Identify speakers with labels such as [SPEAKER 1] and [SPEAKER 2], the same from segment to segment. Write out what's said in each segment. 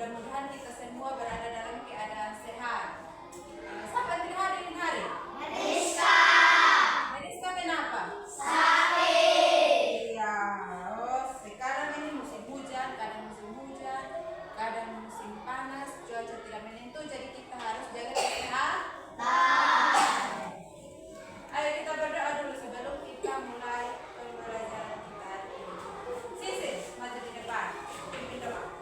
[SPEAKER 1] mudah-mudahan kita semua berada dalam keadaan sehat. Siapa yang hadirin hari?
[SPEAKER 2] Mariska.
[SPEAKER 1] Mariska kenapa?
[SPEAKER 2] Sakit.
[SPEAKER 1] Iya. Oh, sekarang ini musim hujan, kadang musim panas, cuaca tidak menentu, jadi kita harus jaga kesehatan. Ayo kita berdoa dulu sebelum kita mulai pembelajaran kita hari ini. Sisi, maju di depan. Pimpin doa.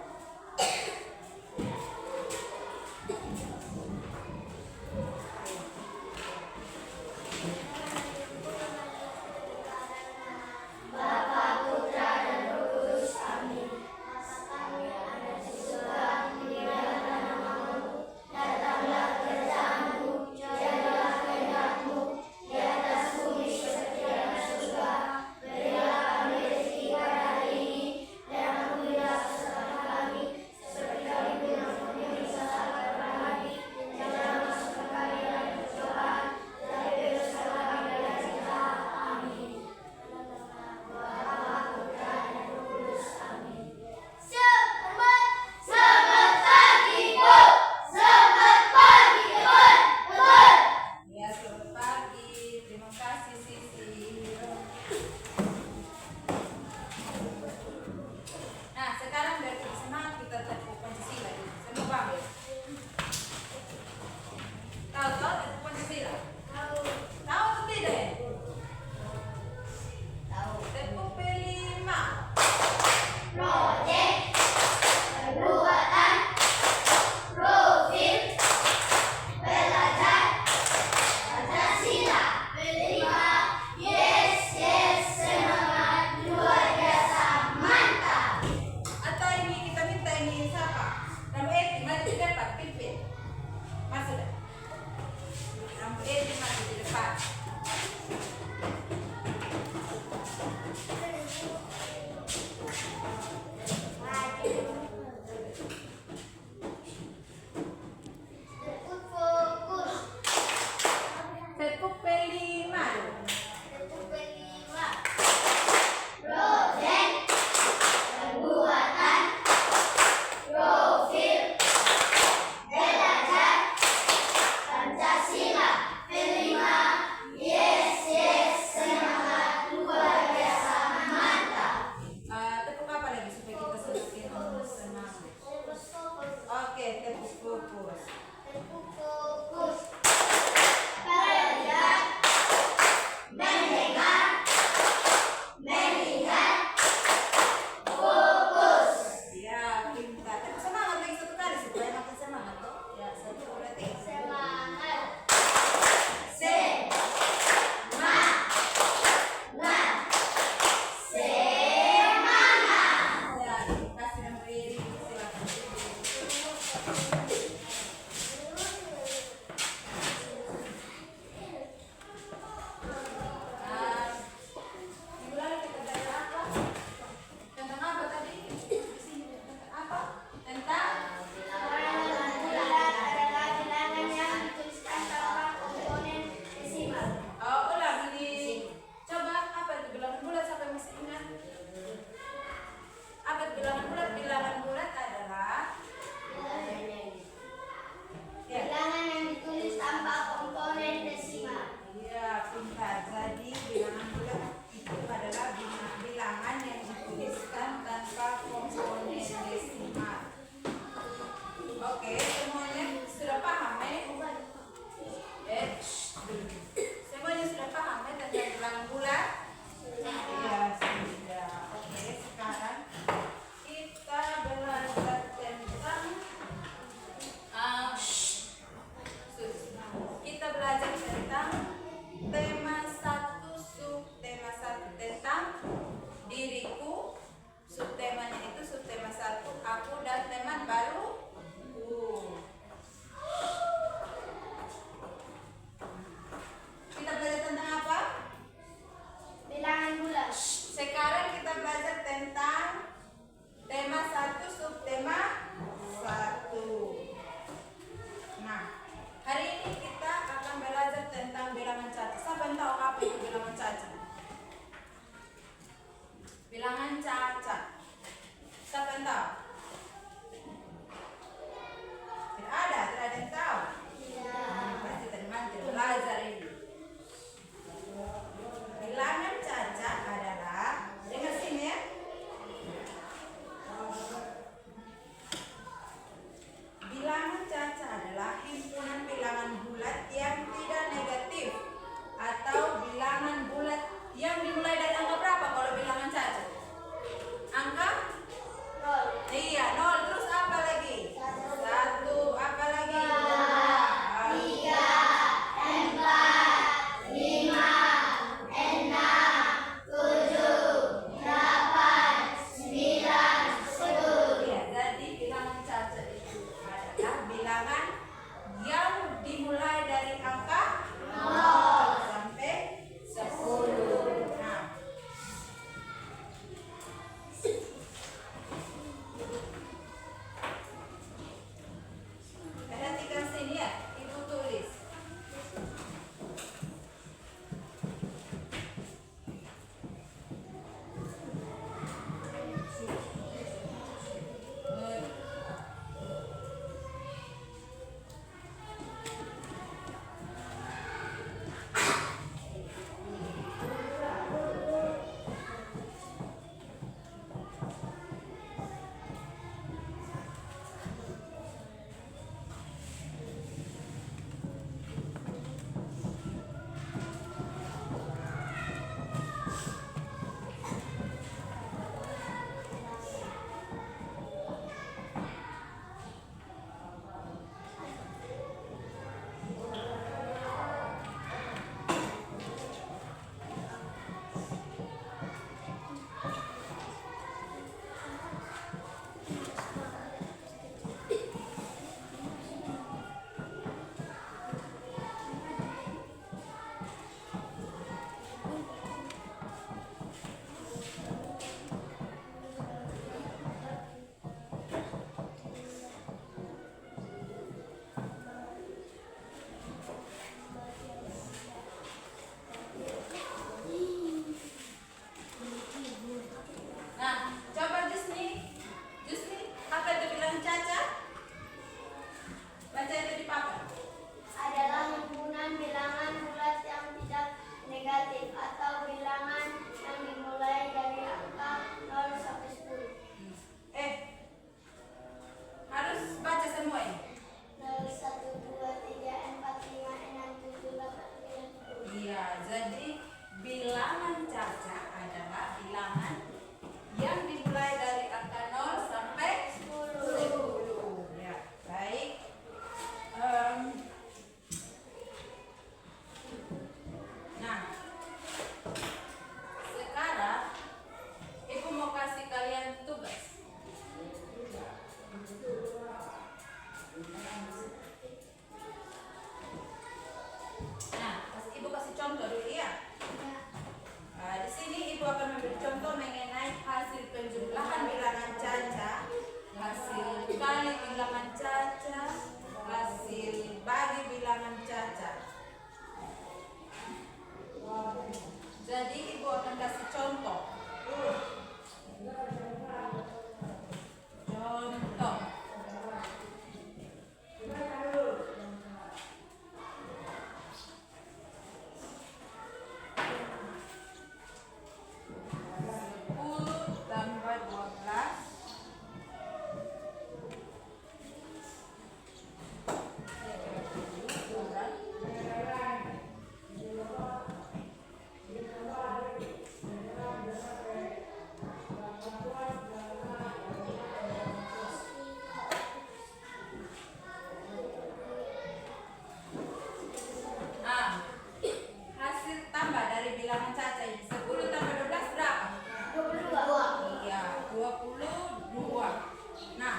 [SPEAKER 1] 22. Nah,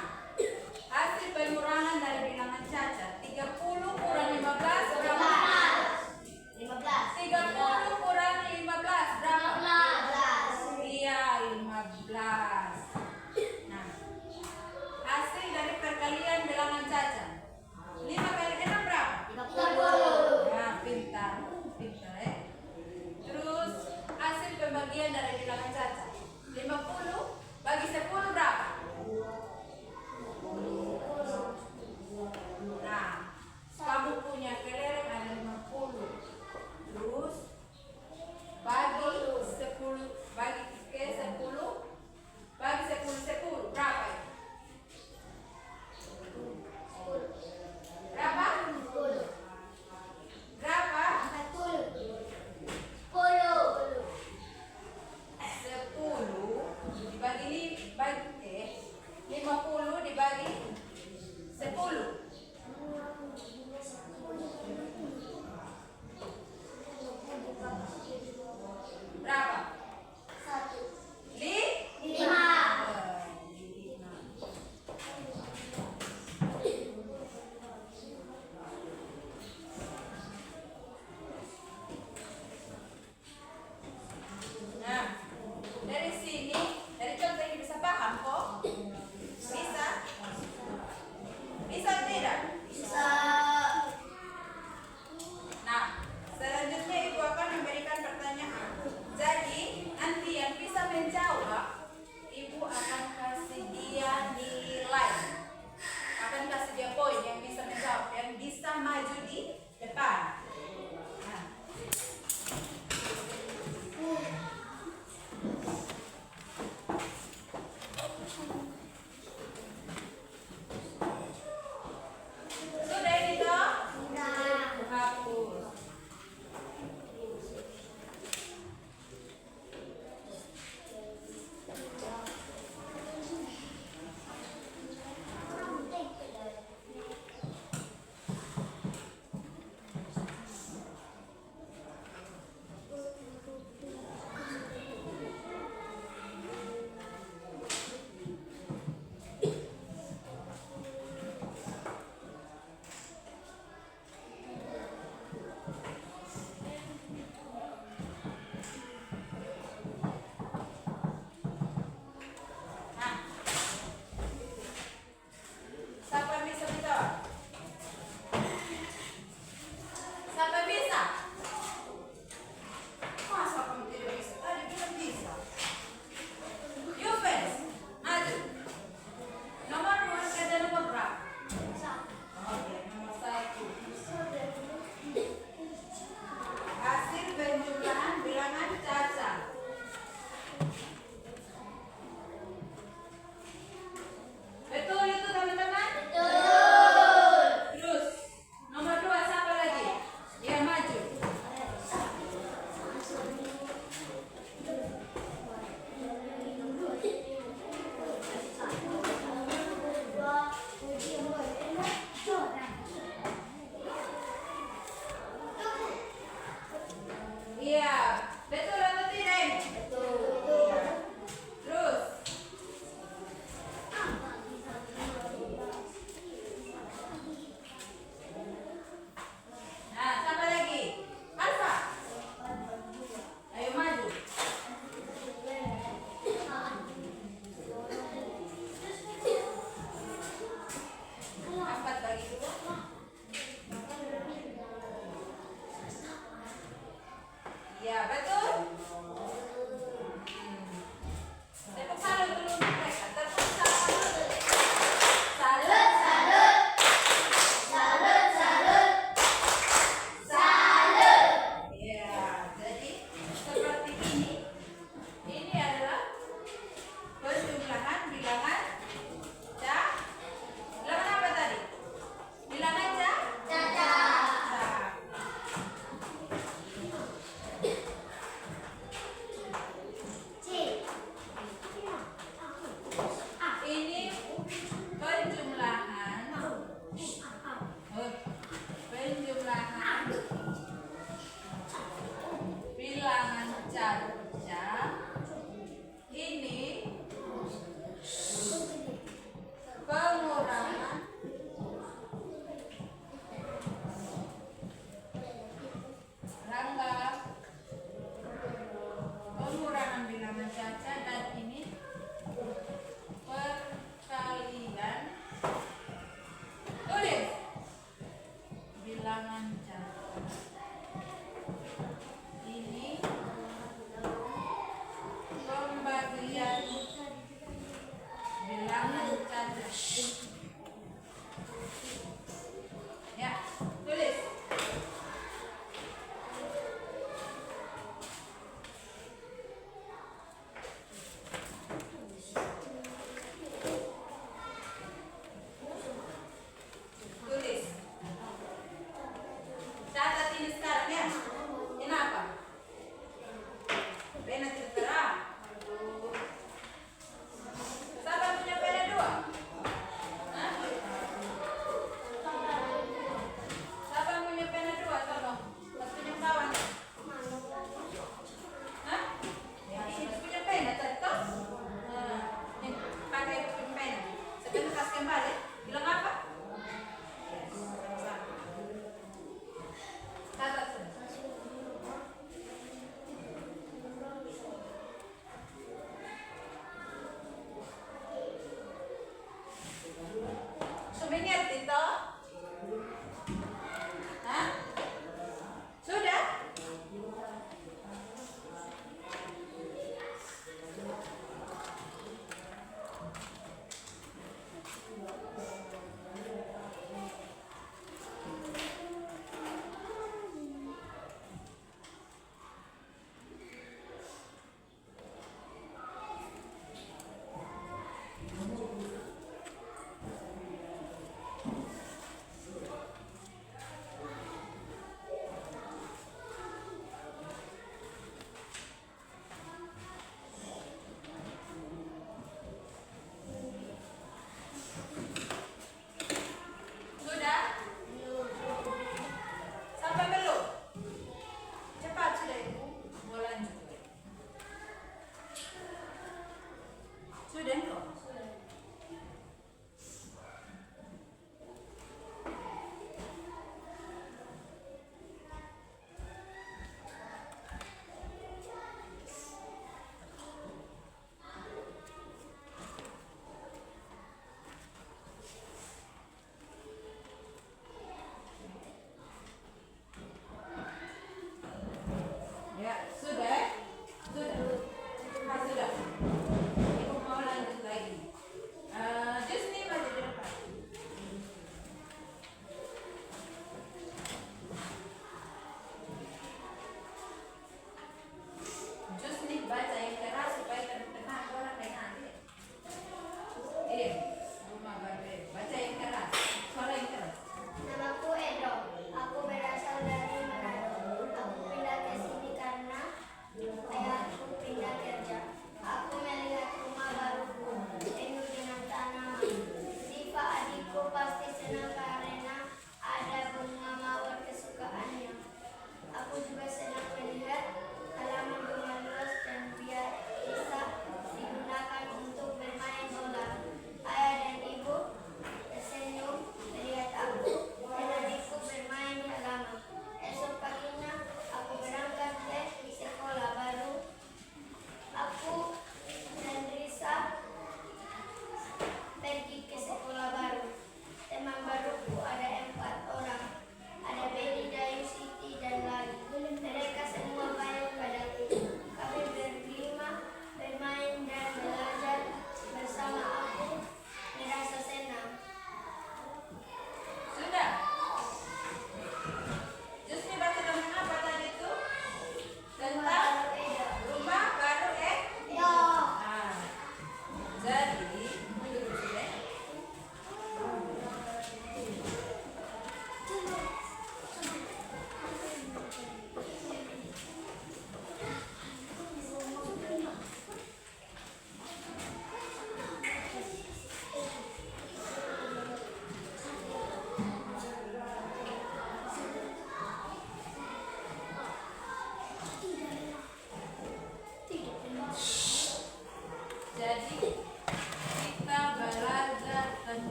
[SPEAKER 1] hasil pengurangan dari bilangan cacat 30 kurang 15 berapa?
[SPEAKER 2] 15.
[SPEAKER 1] 30 kurang 15 berapa?
[SPEAKER 2] 15.
[SPEAKER 1] Iya, 15. Nah, hasil dari perkalian bilangan cacat 5 kali 6 berapa?
[SPEAKER 2] 30.
[SPEAKER 1] Nah, pintar, pintar ya. Terus hasil pembagian dari bilangan cacat 50 bagi 10 berapa?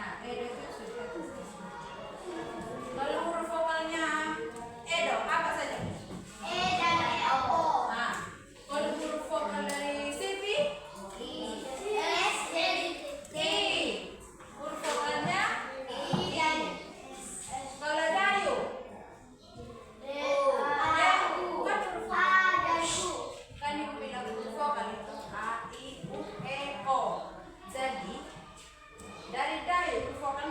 [SPEAKER 1] Nah, Edo itu sudah tulis. Kalau huruf vokalnya Edo apa saja?
[SPEAKER 2] E dan E O.
[SPEAKER 1] Nah, kalau huruf vokal dari Sivi
[SPEAKER 2] S dan T.
[SPEAKER 1] I. Huruf vokalnya
[SPEAKER 2] I dan
[SPEAKER 1] kalau Dayu
[SPEAKER 2] bukan huruf A dan U.
[SPEAKER 1] kan ibu bilang huruf vokal itu A, I, U, E, O. Jadi dari Dayu huruf vokal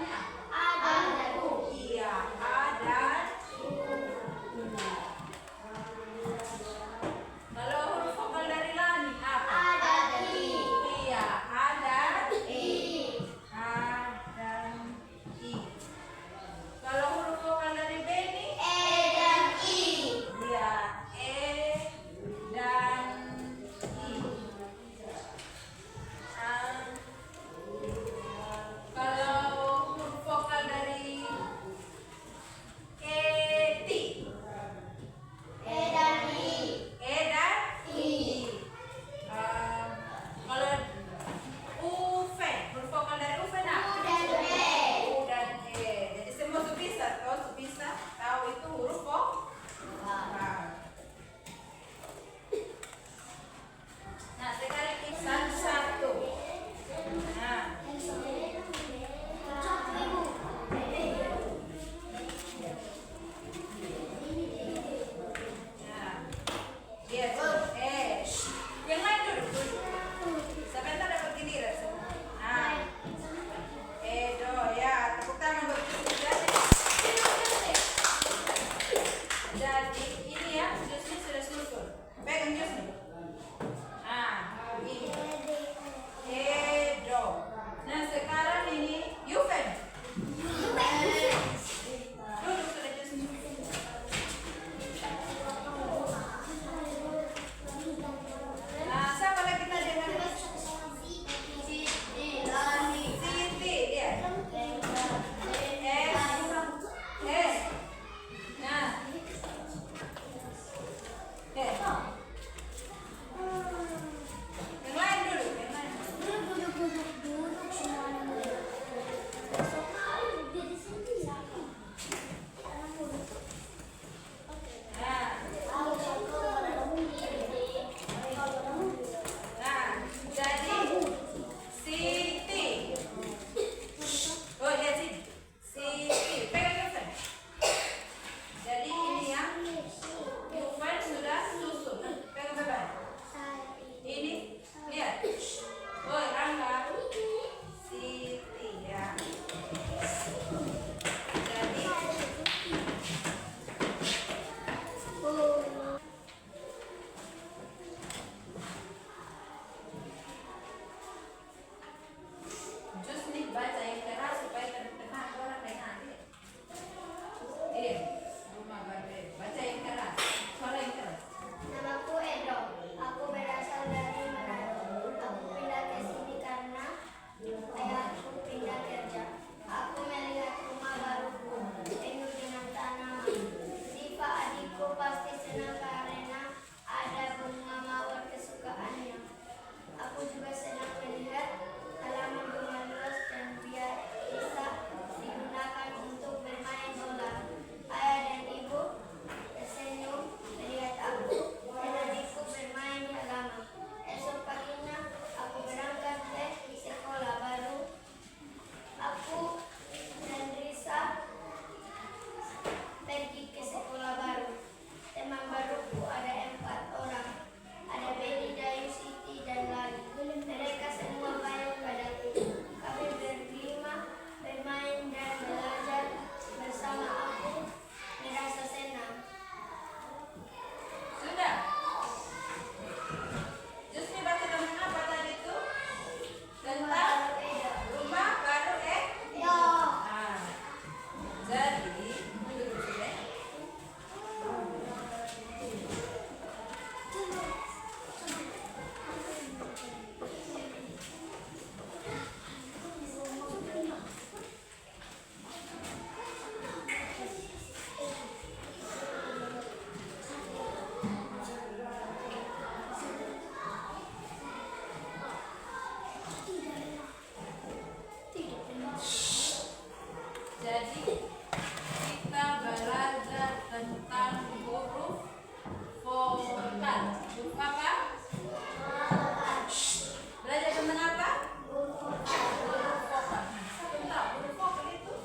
[SPEAKER 1] Jadi kita belajar tentang huruf vokal. Huruf apa? Belajar tentang apa? Huruf vokal. Siapa yang tahu huruf vokal itu?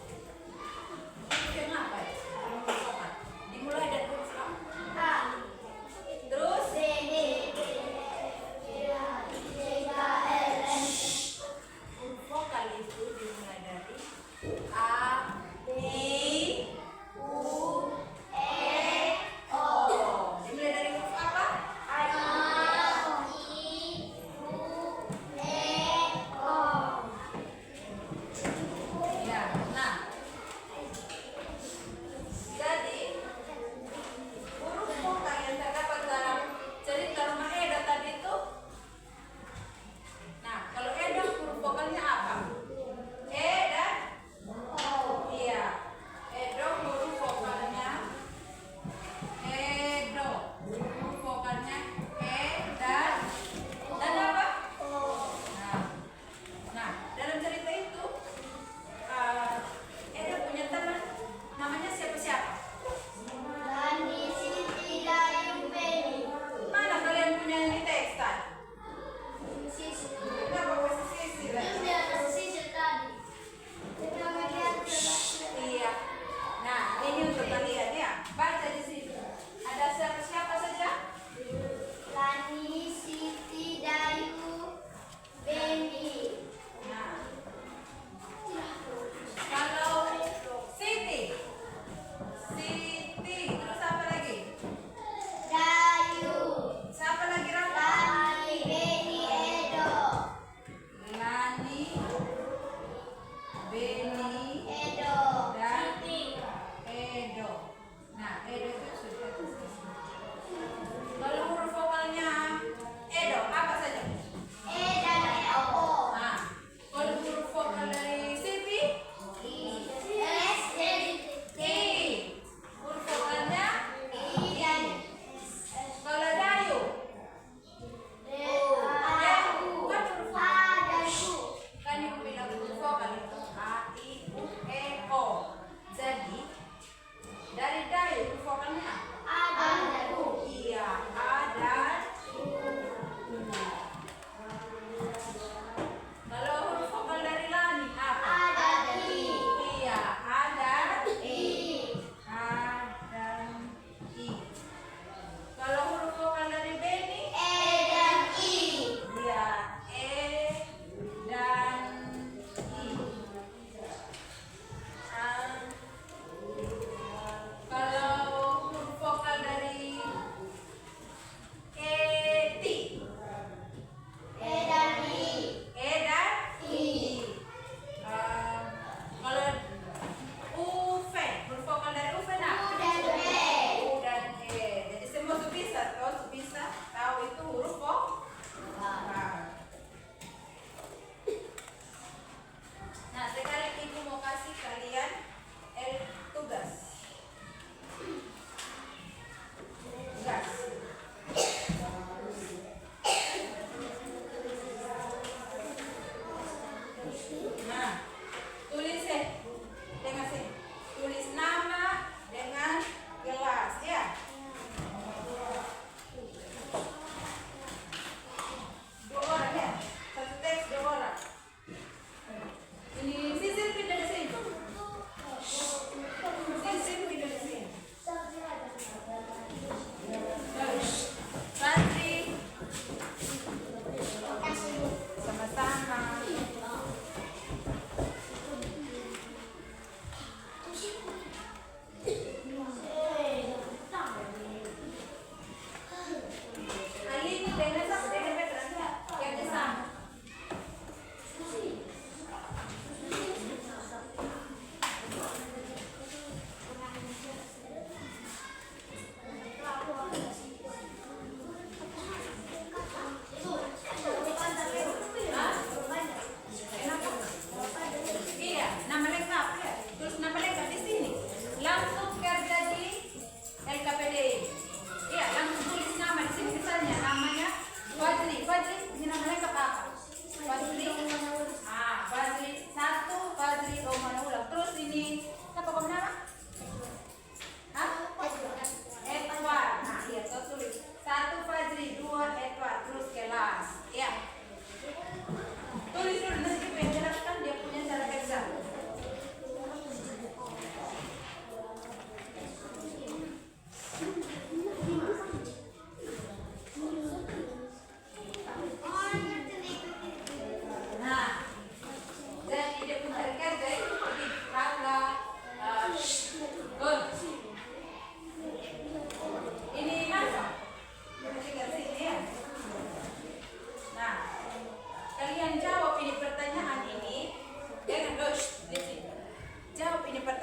[SPEAKER 1] Huruf yang apa ya? Huruf vokal. Dimulai dari huruf A. Terus huruf vokal itu dimulai dari A, I, U, O. Dimulai dari huruf apa? Ya, nah. Jadi huruf vokal yang terdapat dalam cerita rumah Edo tadi itu. Nah, kalau Edo huruf vokalnya apa? E dan O. Iya. Edo huruf vokalnya Edo. Huruf vokalnya E dan apa? Nah, nah, dalam cerita itu Edo punya teman namanya siapa? Mana kalian punya ini teks tadi? Kenapa posisi sisi? Iya. Nah, ini untuk kalian ya. Baca di sini. Ada siapa saja? Nah, kalau Siti, terus apa lagi? Siapa lagi Rama? Lani, Beni, dan Edo. Nah, Edo itu sudah terus. Kalau huruf vokalnya Edo apa saja? Nah, kalau huruf vokal dari Siti, I. Huruf vokalnya kalau Dayu, bukan huruf vokal. Kan yang bilang huruf vokal itu A, I, U, E, O. Jadi dari Dayu huruf vokalnya iya, A dan U. Kalau huruf vokal dari Lani apa? Iya, A dan Kalau huruf vokal dari Beni, iya, E dan I.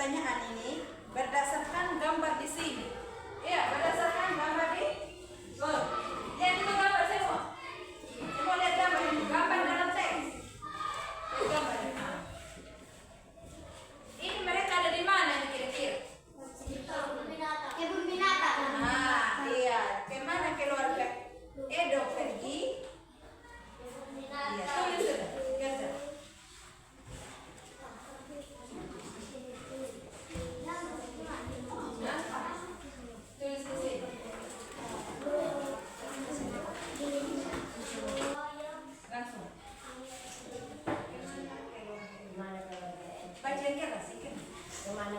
[SPEAKER 1] pertanyaan ini berdasarkan gambar di sini. Iya, berdasarkan gambar di. Oh, lihat itu gambar semua. Semua lihat gambar ini. Gambar dalam teks. Lihat gambar ini. Ini mereka ada di mana nih kira-kira?
[SPEAKER 2] Kebun binatang.
[SPEAKER 1] Nah, iya. Kemana keluarga Edo pergi? Iya, tulis sudah. Kerja. Tulis di sini. Langsung. Baca yang keras, ikan.
[SPEAKER 2] Kemana